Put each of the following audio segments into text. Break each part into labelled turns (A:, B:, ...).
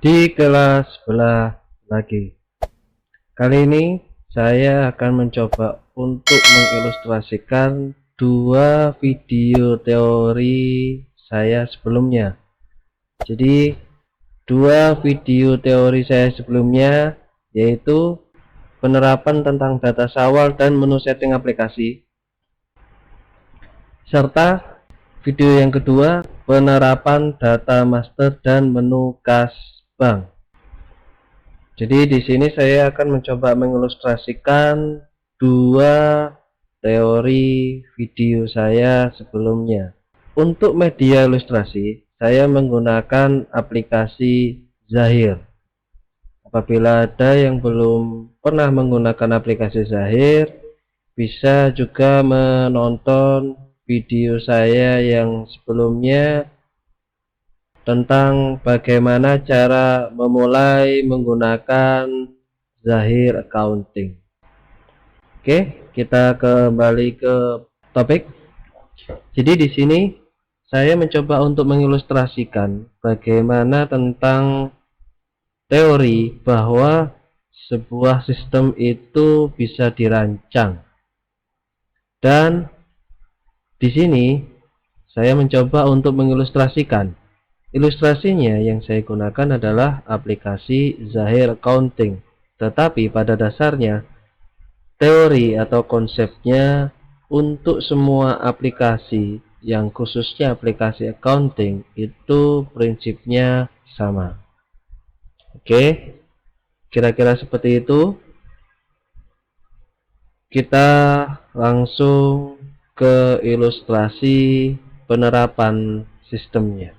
A: Di kelas sebelah lagi. Kali ini saya akan mencoba untuk mengilustrasikan dua video teori saya sebelumnya. Jadi dua video teori saya sebelumnya yaitu penerapan tentang data sawal dan menu setting aplikasi, serta video yang kedua penerapan data master dan menu kas bank. Jadi di sini saya akan mencoba mengilustrasikan dua teori video saya sebelumnya. Untuk media ilustrasi, saya menggunakan aplikasi Zahir. Apabila ada yang belum pernah menggunakan aplikasi Zahir, bisa juga menonton video saya yang sebelumnya tentang bagaimana cara memulai menggunakan Zahir Accounting. Oke, kita kembali ke topik. Jadi di sini saya mencoba untuk mengilustrasikan bagaimana tentang teori bahwa sebuah sistem itu bisa dirancang. Dan di sini saya mencoba untuk mengilustrasikan. Ilustrasinya yang saya gunakan adalah aplikasi Zahir Accounting. Tetapi pada dasarnya teori atau konsepnya untuk semua aplikasi yang khususnya aplikasi accounting itu prinsipnya sama. Oke, kira-kira seperti itu. Kita langsung ke ilustrasi penerapan sistemnya.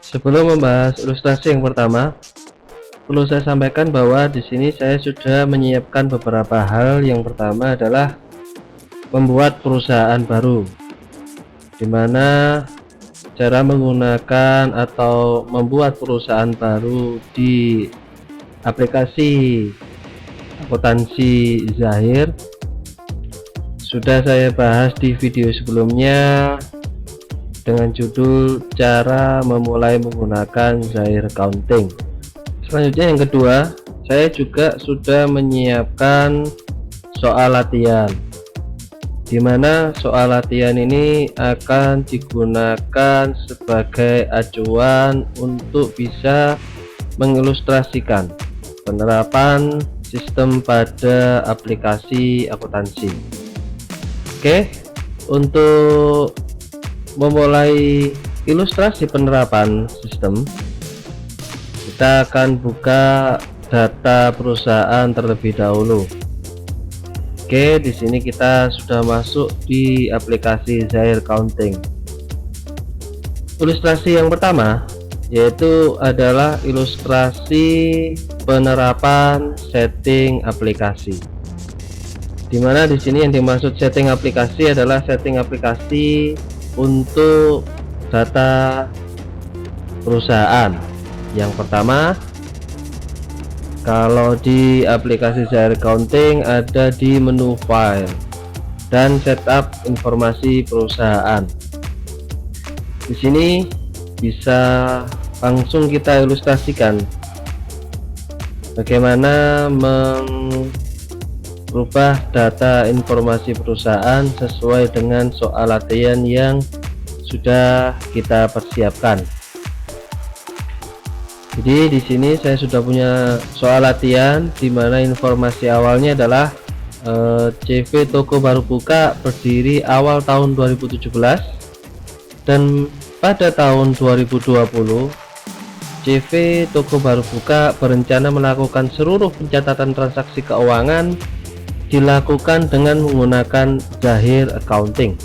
A: Sebelum membahas ilustrasi yang pertama, perlu saya sampaikan bahwa di sini saya sudah menyiapkan beberapa hal. Yang pertama adalah membuat perusahaan baru, dimana cara menggunakan atau membuat perusahaan baru di aplikasi akuntansi Zahir sudah saya bahas di video sebelumnya dengan judul cara memulai menggunakan Zahir Accounting. Selanjutnya yang kedua, saya juga sudah menyiapkan soal latihan, dimana soal latihan ini akan digunakan sebagai acuan untuk bisa mengilustrasikan penerapan sistem pada aplikasi akuntansi. Oke, untuk memulai ilustrasi penerapan sistem, kita akan buka data perusahaan terlebih dahulu. Oke, di sini kita sudah masuk di aplikasi Zahir Accounting. Ilustrasi yang pertama yaitu adalah ilustrasi penerapan setting aplikasi, dimana di sini yang dimaksud setting aplikasi adalah setting aplikasi untuk data perusahaan. Yang pertama, kalau di aplikasi Zahir Accounting ada di menu file dan setup informasi perusahaan. Di sini bisa langsung kita ilustrasikan bagaimana merubah data informasi perusahaan sesuai dengan soal latihan yang sudah kita persiapkan. Jadi di sini saya sudah punya soal latihan, di mana informasi awalnya adalah CV toko baru buka berdiri awal tahun 2017 dan pada tahun 2020 CV toko baru buka berencana melakukan seluruh pencatatan transaksi keuangan dilakukan dengan menggunakan Zahir Accounting.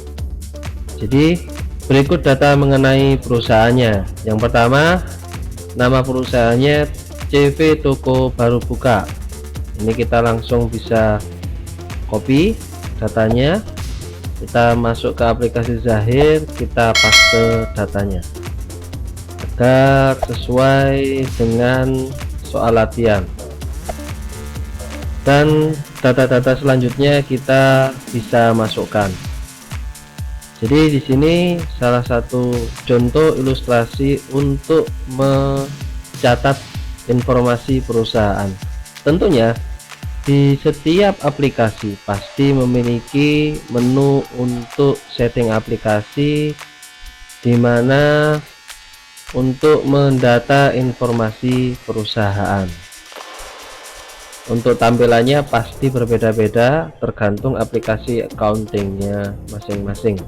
A: Jadi berikut data mengenai perusahaannya. Yang pertama, nama perusahaannya CV Toko Baru Buka. Ini kita langsung bisa copy datanya, kita masuk ke aplikasi Zahir, kita paste datanya agar sesuai dengan soal latihan. Dan data-data selanjutnya kita bisa masukkan. Jadi di sini salah satu contoh ilustrasi untuk mencatat informasi perusahaan. Tentunya di setiap aplikasi pasti memiliki menu untuk setting aplikasi, di mana untuk mendata informasi perusahaan. Untuk tampilannya pasti berbeda-beda tergantung aplikasi accountingnya masing-masing.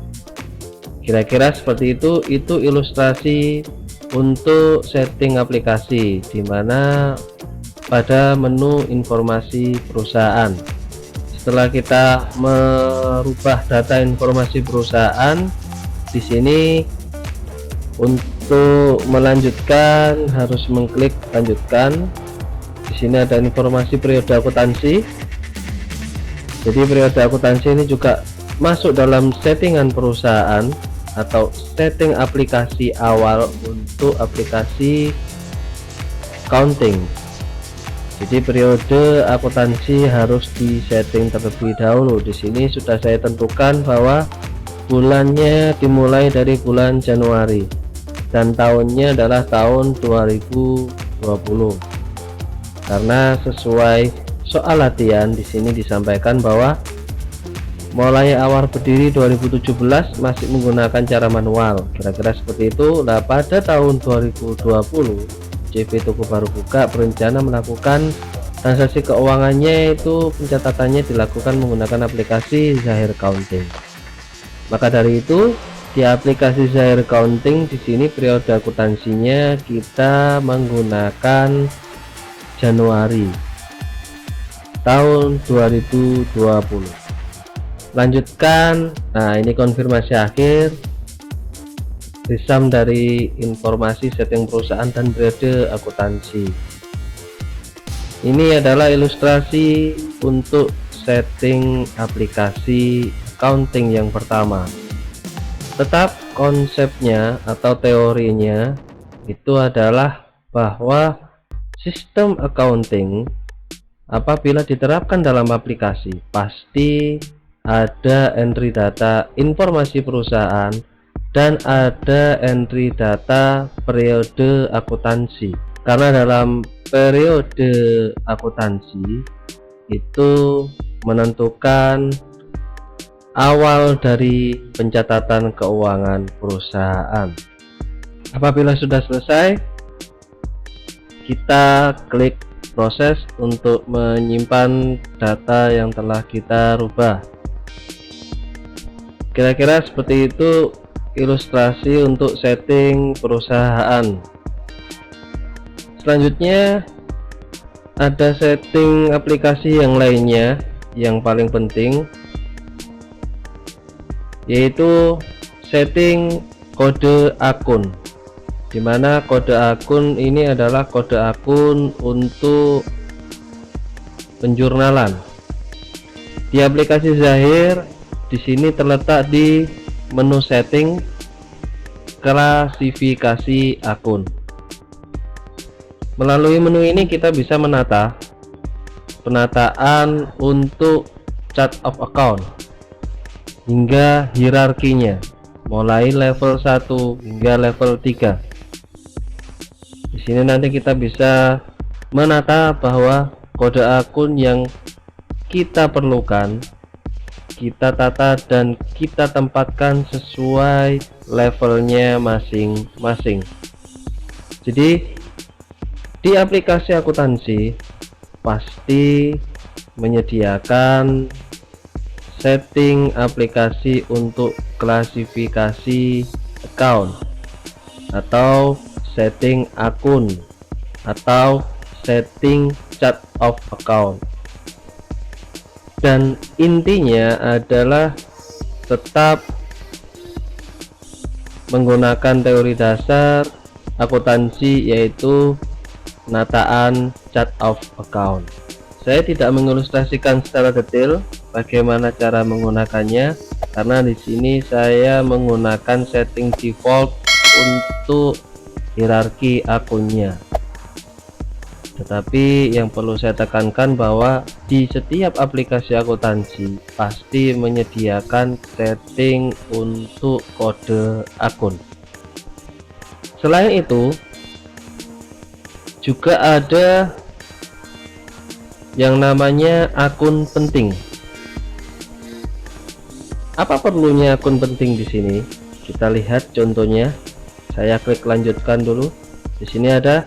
A: Kira-kira seperti itu ilustrasi untuk setting aplikasi, di mana pada menu informasi perusahaan. Setelah kita merubah data informasi perusahaan, di sini untuk melanjutkan harus mengklik lanjutkan. Di sini ada informasi periode akuntansi. Jadi periode akuntansi ini juga masuk dalam settingan perusahaan atau setting aplikasi awal untuk aplikasi accounting. Jadi periode akuntansi harus disetting terlebih dahulu. Di sini sudah saya tentukan bahwa bulannya dimulai dari bulan Januari dan tahunnya adalah tahun 2020. Karena sesuai soal latihan di sini disampaikan bahwa mulai awal berdiri 2017 masih menggunakan cara manual. Kira-kira seperti itu. Nah, pada tahun 2020 CV Toko Baru Buka berencana melakukan transaksi keuangannya itu pencatatannya dilakukan menggunakan aplikasi Zahir Accounting. Maka dari itu di aplikasi Zahir Accounting di sini periode akuntansinya kita menggunakan Januari tahun 2020. Lanjutkan. Nah, ini konfirmasi akhir. Resum dari informasi setting perusahaan dan periode akuntansi. Ini adalah ilustrasi untuk setting aplikasi accounting yang pertama. Tetap konsepnya atau teorinya itu adalah bahwa sistem accounting apabila diterapkan dalam aplikasi pasti ada entry data informasi perusahaan dan ada entry data periode akuntansi. Karena dalam periode akuntansi itu menentukan awal dari pencatatan keuangan perusahaan. Apabila sudah selesai, kita klik proses untuk menyimpan data yang telah kita rubah. Kira-kira seperti itu ilustrasi untuk setting perusahaan. Selanjutnya ada setting aplikasi yang lainnya yang paling penting, yaitu setting kode akun, dimana kode akun ini adalah kode akun untuk penjurnalan. Di aplikasi Zahir di sini terletak di menu setting klasifikasi akun. Melalui menu ini kita bisa menata penataan untuk chart of account hingga hierarkinya, mulai level 1 hingga level 3. Di sini nanti kita bisa menata bahwa kode akun yang kita perlukan kita tata dan kita tempatkan sesuai levelnya masing-masing. Jadi di aplikasi akuntansi pasti menyediakan setting aplikasi untuk klasifikasi account atau setting akun atau setting chart of account. Dan intinya adalah tetap menggunakan teori dasar akuntansi, yaitu penataan chart of account. Saya tidak mengilustrasikan secara detail bagaimana cara menggunakannya karena di sini saya menggunakan setting default untuk hierarki akunnya. Tetapi yang perlu saya tekankan bahwa di setiap aplikasi akuntansi pasti menyediakan setting untuk kode akun. Selain itu juga ada yang namanya akun penting. Apa perlunya akun penting di sini? Kita lihat contohnya. Saya klik lanjutkan dulu. Di sini ada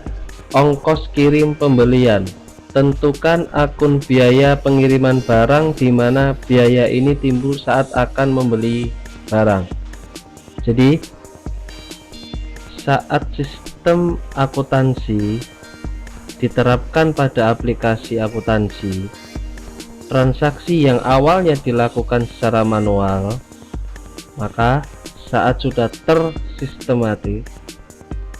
A: ongkos kirim pembelian. Tentukan akun biaya pengiriman barang di mana biaya ini timbul saat akan membeli barang. Jadi saat sistem akuntansi diterapkan pada aplikasi akuntansi, transaksi yang awalnya dilakukan secara manual, maka saat sudah tersistematis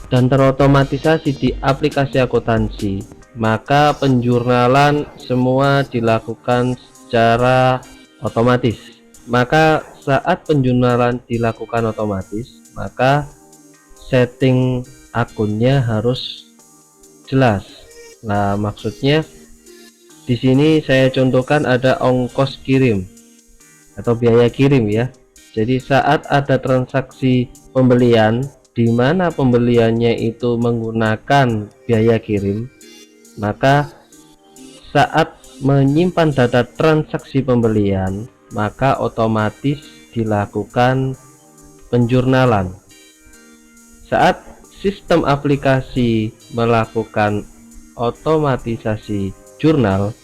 A: dan terotomatisasi di aplikasi akuntansi, maka penjurnalan semua dilakukan secara otomatis. Maka saat penjurnalan dilakukan otomatis, maka setting akunnya harus jelas. Nah, maksudnya di sini saya contohkan ada ongkos kirim atau biaya kirim ya. Jadi saat ada transaksi pembelian di mana pembeliannya itu menggunakan biaya kirim, maka saat menyimpan data transaksi pembelian, maka otomatis dilakukan penjurnalan. Saat sistem aplikasi melakukan otomatisasi jurnal,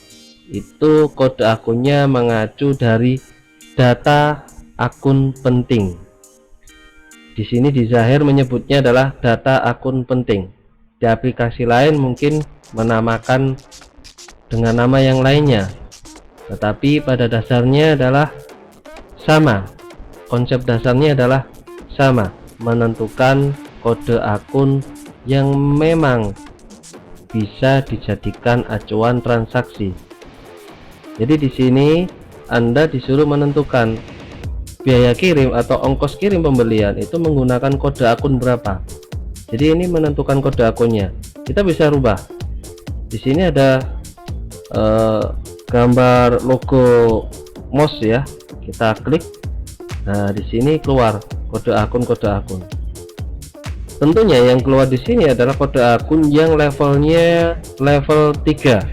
A: itu kode akunnya mengacu dari data akun penting. Di sini di Zahir menyebutnya adalah data akun penting. Di aplikasi lain mungkin menamakan dengan nama yang lainnya, tetapi pada dasarnya adalah sama. Konsep dasarnya adalah sama, menentukan kode akun yang memang bisa dijadikan acuan transaksi. Jadi di sini Anda disuruh menentukan biaya kirim atau ongkos kirim pembelian itu menggunakan kode akun berapa. Jadi ini menentukan kode akunnya. Kita bisa rubah. Di sini ada gambar logo mouse ya. Kita klik. Nah, di sini keluar kode akun. Tentunya yang keluar di sini adalah kode akun yang levelnya level 3,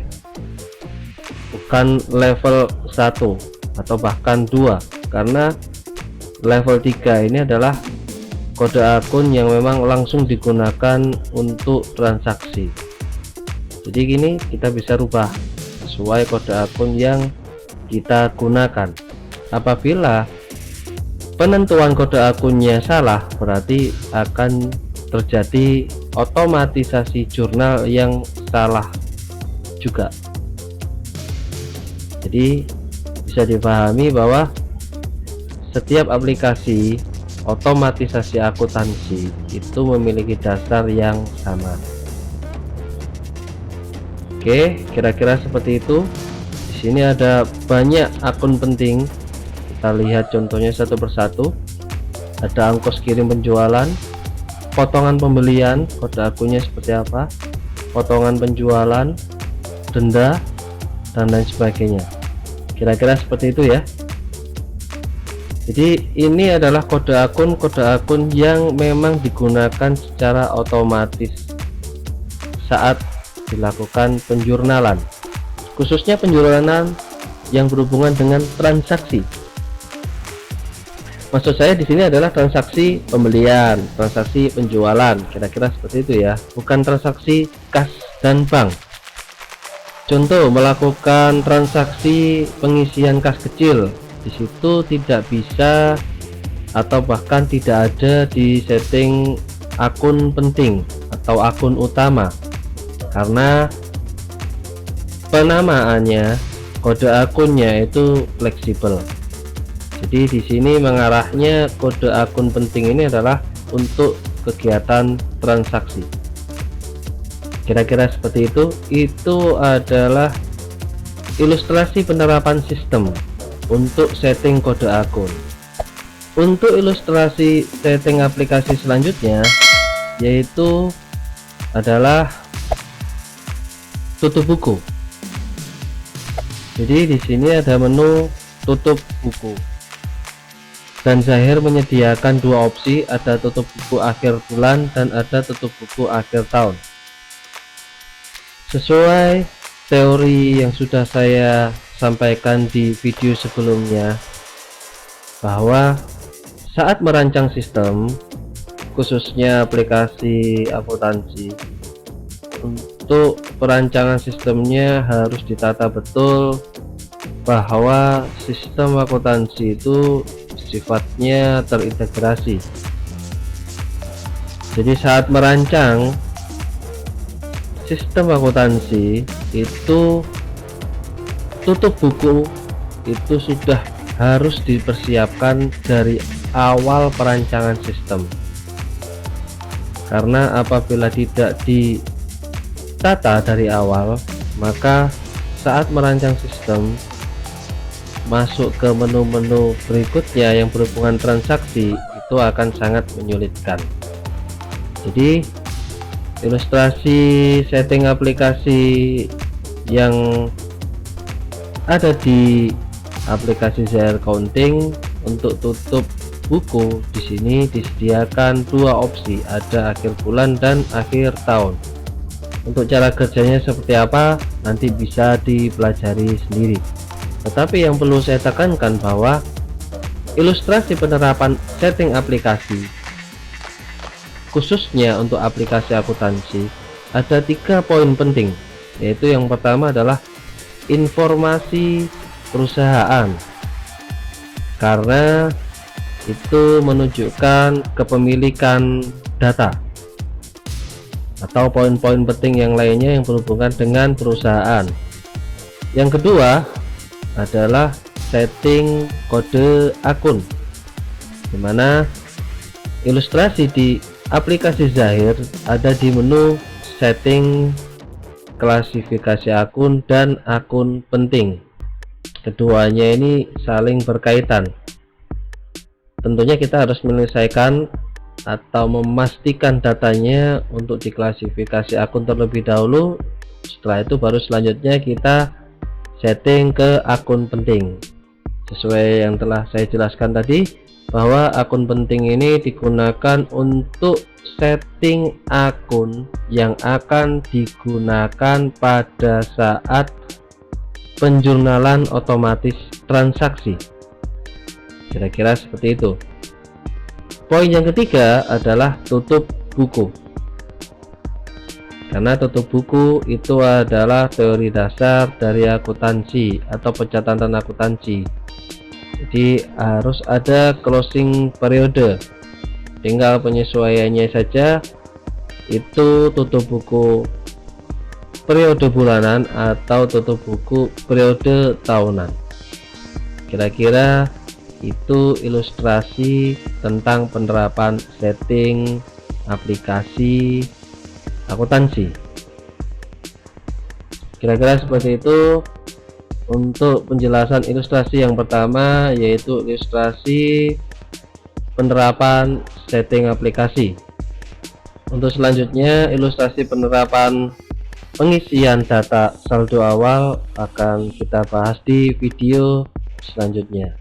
A: bukan level 1 atau bahkan 2, karena level 3 ini adalah kode akun yang memang langsung digunakan untuk transaksi. Jadi gini, kita bisa rubah sesuai kode akun yang kita gunakan. Apabila penentuan kode akunnya salah, berarti akan terjadi otomatisasi jurnal yang salah juga. Jadi bisa dipahami bahwa setiap aplikasi otomatisasi akuntansi itu memiliki dasar yang sama. Oke, kira-kira seperti itu. Di sini ada banyak akun penting. Kita lihat contohnya satu persatu. Ada ongkos kirim penjualan, potongan pembelian, kode akunnya seperti apa, potongan penjualan, denda, dan lain sebagainya. Kira-kira seperti itu ya. Jadi ini adalah kode akun yang memang digunakan secara otomatis saat dilakukan penjurnalan, khususnya penjurnalan yang berhubungan dengan transaksi. Maksud saya di sini adalah transaksi pembelian, transaksi penjualan, kira-kira seperti itu ya, bukan transaksi kas dan bank. Contoh, melakukan transaksi pengisian kas kecil, di situ tidak bisa atau bahkan tidak ada di setting akun penting atau akun utama, karena penamaannya, kode akunnya itu fleksibel. Jadi di sini mengarahnya kode akun penting ini adalah untuk kegiatan transaksi. Kira-kira seperti itu. Itu adalah ilustrasi penerapan sistem untuk setting kode akun. Untuk ilustrasi setting aplikasi selanjutnya yaitu adalah tutup buku. Jadi di sini ada menu tutup buku, dan Zahir menyediakan dua opsi, ada tutup buku akhir bulan dan ada tutup buku akhir tahun. Sesuai teori yang sudah saya sampaikan di video sebelumnya, bahwa saat merancang sistem khususnya aplikasi akuntansi, untuk perancangan sistemnya harus ditata betul bahwa sistem akuntansi itu sifatnya terintegrasi. Jadi saat merancang sistem akuntansi itu tutup buku itu sudah harus dipersiapkan dari awal perancangan sistem, karena apabila tidak ditata dari awal, maka saat merancang sistem masuk ke menu-menu berikutnya yang berhubungan transaksi itu akan sangat menyulitkan. Jadi ilustrasi setting aplikasi yang ada di aplikasi Zahir Accounting untuk tutup buku di sini disediakan dua opsi, ada akhir bulan dan akhir tahun. Untuk cara kerjanya seperti apa nanti bisa dipelajari sendiri. Tetapi yang perlu saya tekankan bahwa ilustrasi penerapan setting aplikasi khususnya untuk aplikasi akuntansi ada 3 poin penting, yaitu yang pertama adalah informasi perusahaan, karena itu menunjukkan kepemilikan data atau poin-poin penting yang lainnya yang berhubungan dengan perusahaan. Yang kedua adalah setting kode akun, dimana ilustrasi di aplikasi Zahir ada di menu setting klasifikasi akun dan akun penting. Keduanya ini saling berkaitan. Tentunya kita harus menyelesaikan atau memastikan datanya untuk diklasifikasi akun terlebih dahulu. Setelah itu baru selanjutnya kita setting ke akun penting. Sesuai yang telah saya jelaskan tadi, bahwa akun penting ini digunakan untuk setting akun yang akan digunakan pada saat penjurnalan otomatis transaksi. Kira-kira seperti itu. Poin yang ketiga adalah tutup buku, karena tutup buku itu adalah teori dasar dari akuntansi atau pencatatan akuntansi. Jadi harus ada closing periode, tinggal penyesuaiannya saja, itu tutup buku periode bulanan atau tutup buku periode tahunan. Kira-kira itu ilustrasi tentang penerapan setting aplikasi akuntansi. Kira-kira seperti itu untuk penjelasan ilustrasi yang pertama, yaitu ilustrasi penerapan setting aplikasi. Untuk selanjutnya, ilustrasi penerapan pengisian data saldo awal akan kita bahas di video selanjutnya.